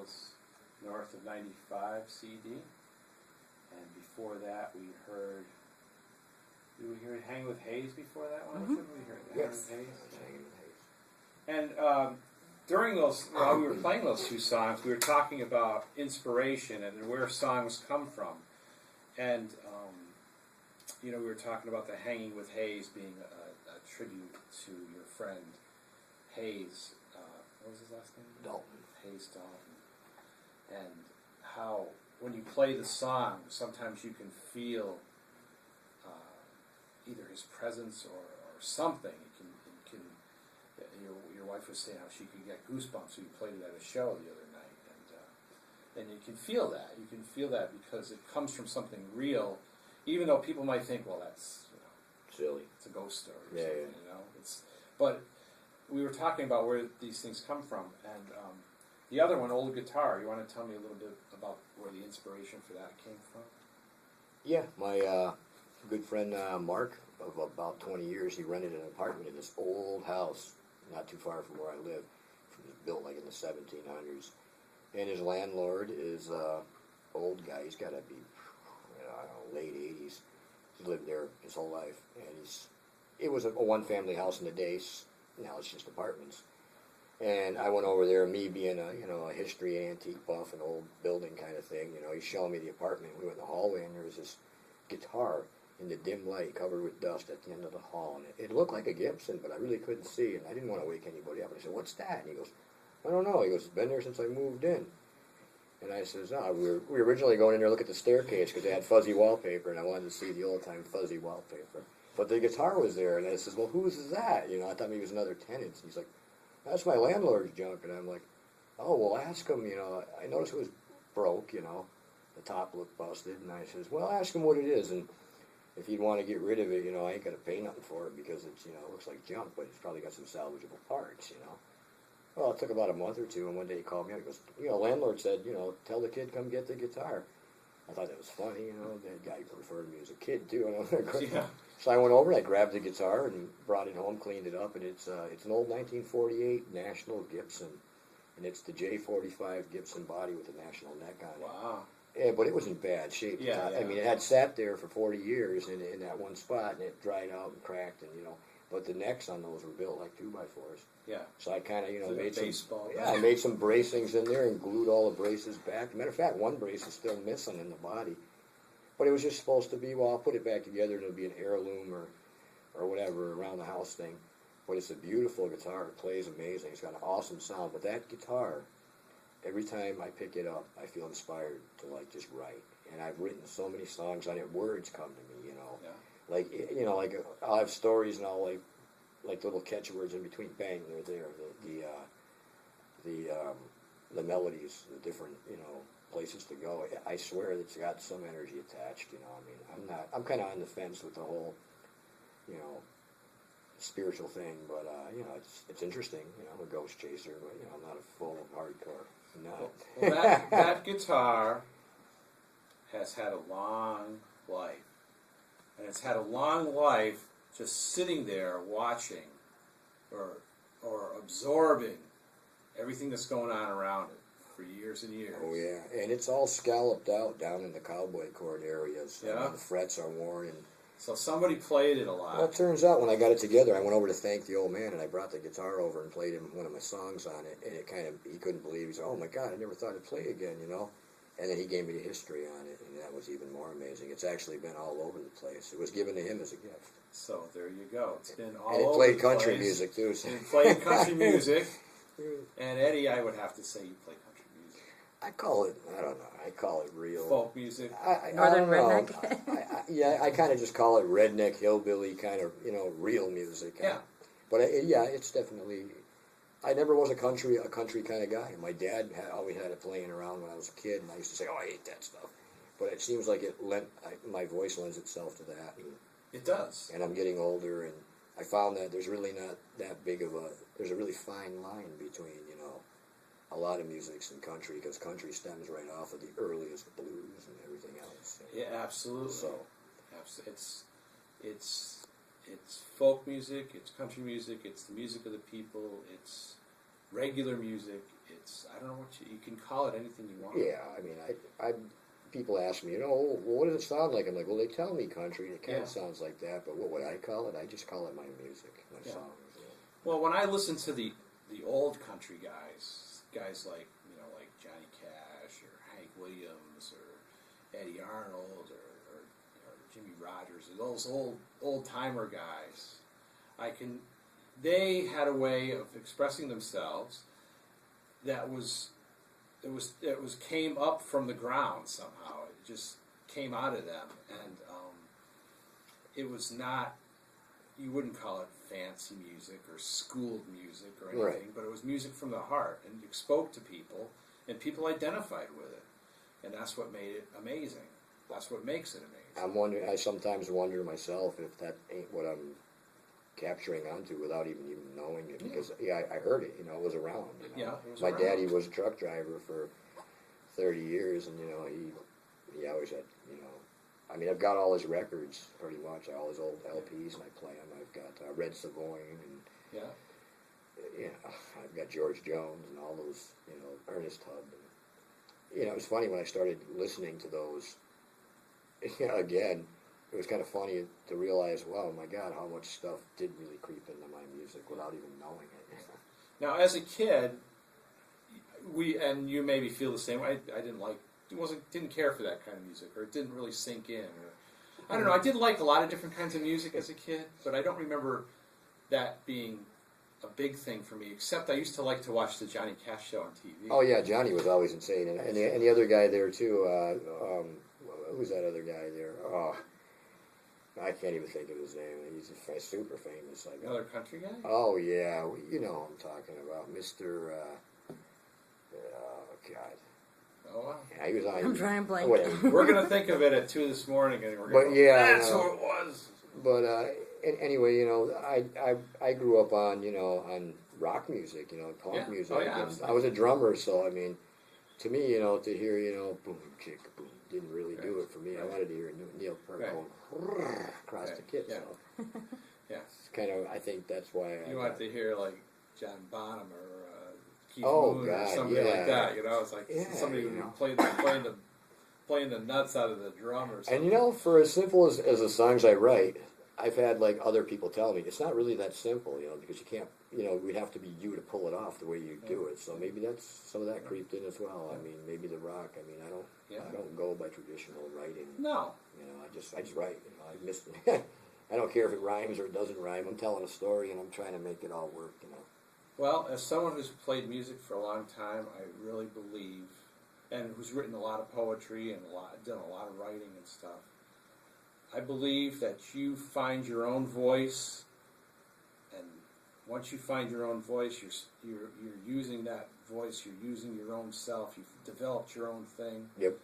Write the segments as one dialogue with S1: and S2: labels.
S1: was North of 95 CD. And before that, we heard... Did we hear Hang with Hayes before that one?
S2: Mm-hmm.
S1: What did we hear?
S3: Yes.
S1: Hang with Hayes?
S3: Hanging with Hayes.
S1: And during those, while we were playing those two songs, we were talking about inspiration and where songs come from. And, you know, we were talking about the Hanging with Hayes being a tribute to your friend Hayes. What was his last name?
S3: Dalton.
S1: Hayes Dalton. And how, when you play the song, sometimes you can feel either his presence or something. Your wife was saying how she could get goosebumps when you played it at a show the other night, and you can feel that. You can feel that because it comes from something real, even though people might think, well, that's
S3: silly.
S1: It's a ghost story. Or
S3: Yeah,
S1: something, you know. But we were talking about where these things come from, and the other one, old guitar. You want to tell me a little bit about where the inspiration for that came from?
S3: Yeah, my good friend Mark, of about 20 years, he rented an apartment in this old house not too far from where I live. It was built like in the 1700s. And his landlord is an old guy. He's got to be, I don't know, late 80s. He's lived there his whole life. And it was a one-family house in the days. Now it's just apartments. And I went over there, me being a history antique buff, an old building kind of thing. He's showing me the apartment. We went in the hallway, and there was this guitar in the dim light, covered with dust at the end of the hall. And it looked like a Gibson, but I really couldn't see, and I didn't want to wake anybody up. And I said, "What's that?" And he goes, "I don't know." He goes, "It's been there since I moved in." And I says, "No, we were originally going in there to look at the staircase because they had fuzzy wallpaper, and I wanted to see the old-time fuzzy wallpaper. But the guitar was there, and I says, "Well, whose is that?" I thought maybe it was another tenant's. And he's like, "That's my landlord's junk." And I'm like, "Oh, well, ask him, I noticed it was broke, the top looked busted." And I says, "Well, ask him what it is, and if you'd want to get rid of it, I ain't going to pay nothing for it because it's, it looks like junk, but it's probably got some salvageable parts, Well, it took about a month or two, and one day he called me up. He goes, landlord said, tell the kid come get the guitar. I thought that was funny, the guy referred to me as a kid, too.
S1: Yeah.
S3: So I went over, and I grabbed the guitar and brought it home, cleaned it up, and it's an old 1948 National Gibson, and it's the J45 Gibson body with a national neck on it.
S1: Wow.
S3: Yeah, but it was in bad shape.
S1: Yeah.
S3: I mean, it had sat there for 40 years in that one spot, and it dried out and cracked, and but the necks on those were built like 2x4s.
S1: Yeah.
S3: So I kind of made
S1: baseball.
S3: I made some bracings in there and glued all the braces back. Matter of fact, one brace is still missing in the body, but it was just supposed to be. Well, I'll put it back together, and it'll be an heirloom or whatever around the house thing. But it's a beautiful guitar. It plays amazing. It's got an awesome sound. But that guitar, every time I pick it up, I feel inspired to just write. And I've written so many songs on it. Words come to me,
S1: Yeah.
S3: Like I'll have stories and I'll like little catchwords in between. Bang, they're there. The melodies, the different places to go. I swear that it's got some energy attached. I'm kind of on the fence with the whole spiritual thing, but it's interesting. I'm a ghost chaser, but I'm not a full hardcore. No.
S1: Well, that guitar has had a long life. And it's had a long life just sitting there watching or absorbing everything that's going on around it for years and years.
S3: Oh, yeah. And it's all scalloped out down in the cowboy cord areas.
S1: Yeah.
S3: The frets are worn. And
S1: so somebody played it a lot.
S3: well, it turns out when I got it together, I went over to thank the old man, and I brought the guitar over and played him one of my songs on it, and he couldn't believe it. He said, "Oh, my God, I never thought I'd play again, And then he gave me the history on it, and that was even more amazing. It's actually been all over the place. It was given to him as a gift.
S1: So there you go. It's been all
S3: and it
S1: over
S3: played
S1: the
S3: country
S1: place.
S3: music, too. So.
S1: And it played country music. And Eddie, I would have to say you play country music.
S3: I call it real.
S1: Folk music.
S2: Northern redneck.
S3: I kind of just call it redneck, hillbilly kind of, real music.
S1: Yeah.
S3: But it's definitely. I never was a country kind of guy. My dad always had it playing around when I was a kid, and I used to say, "Oh, I hate that stuff." But it seems like my voice lends itself to that.
S1: It does.
S3: And I'm getting older, and I found that there's really not that big of there's a really fine line between, a lot of musics and country, because country stems right off of the earliest blues and everything else.
S1: Yeah, absolutely.
S3: So,
S1: it's folk music, it's country music, it's the music of the people, it's regular music, I don't know what you can call it anything you want.
S3: Yeah, I mean, I people ask me, well, what does it sound like? I'm like, well, they tell me country, and it kind of sounds like that, but what would I call it? I just call it my music, my songs. You know.
S1: Well, when I listen to the old country guys like like Johnny Cash or Hank Williams or Eddie Arnold or Jimmy Rogers, or those old timer guys, they had a way of expressing themselves that came up from the ground somehow. It just came out of them, and it was not. You wouldn't call it fancy music or schooled music or anything, but it was music from the heart, and it spoke to people, and people identified with it, and that's what made it amazing. That's what makes it amazing.
S3: I sometimes wonder myself if that ain't what I'm capturing onto without even knowing it, because I heard it. It was around. My daddy was a truck driver for 30 years, and he always had I mean, I've got all his records pretty much, all his old LPs, and I play them. I've got Red Savoy, and I've got George Jones and all those, Ernest Tubb. And, it was funny when I started listening to those. Again, it was kind of funny to realize, wow, my God, how much stuff did really creep into my music without even knowing it.
S1: Now, as a kid, and you maybe feel the same way. I didn't care for that kind of music, or it didn't really sink in. Or I don't know. I did like a lot of different kinds of music as a kid, but I don't remember that being a big thing for me. Except I used to like to watch the Johnny Cash show on TV.
S3: Oh yeah, Johnny was always insane, and the other guy there too. Who's that other guy there? Oh, I can't even think of his name. He's super famous.
S1: Another country guy?
S3: Oh yeah, you know who I'm talking about, Mr. God.
S1: Oh, wow.
S3: Yeah, he was on.
S2: I'm trying to blank.
S1: We're going to think of it at 2 this morning, and we're going
S3: to go,
S1: that's who it was.
S3: But anyway, I grew up on, on rock music, punk music.
S1: Oh, yeah,
S3: I was a drummer, so, I mean, to me, to hear, boom, chick, boom, didn't really do it for me. I wanted to hear Neil Peart going across the kit.
S1: Yeah.
S3: So.
S1: Yeah.
S3: It's kind of, I think that's why
S1: you wanted to hear, like, John Bonham or Keith
S3: Oh,
S1: Moon
S3: God,
S1: or somebody like that. It's like somebody who playing the nuts out of the drum or something.
S3: And for as simple as the songs I write, I've had like other people tell me it's not really that simple, because you can't, we'd have to be you to pull it off the way you do it. So maybe that's some of that creeped in as well. I mean, maybe the rock. I mean, I don't go by traditional writing.
S1: No.
S3: I just write. I miss. I don't care if it rhymes or it doesn't rhyme. I'm telling a story and I'm trying to make it all work.
S1: Well, as someone who's played music for a long time, I really believe, and who's written a lot of poetry and done a lot of writing and stuff, I believe that you find your own voice, and once you find your own voice, you're using that voice, you're using your own self, you've developed your own thing.
S3: Yep.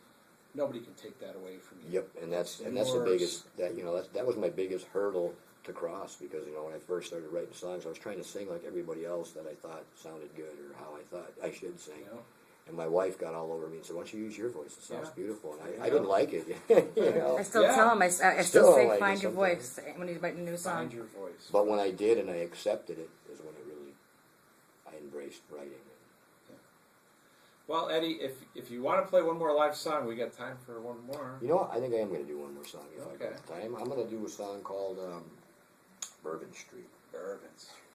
S1: Nobody can take that away from you.
S3: Yep, and that's the biggest, that was my biggest hurdle to cross, because when I first started writing songs, I was trying to sing like everybody else that I thought sounded good or how I thought I should sing. And my wife got all over me and said, "Why don't you use your voice? It sounds beautiful." And I didn't like it.
S2: I still tell him. I still say, "Find your voice" when he's writing a new song.
S1: Find your voice.
S3: But when I did and I accepted it, is when I embraced writing.
S1: Well, Eddie, if you want to play one more live song, we got time for one more.
S3: You know what? I think I am going to do one more song if I got time. I'm going to do a song called Bourbon Street.
S1: Bourbon Street.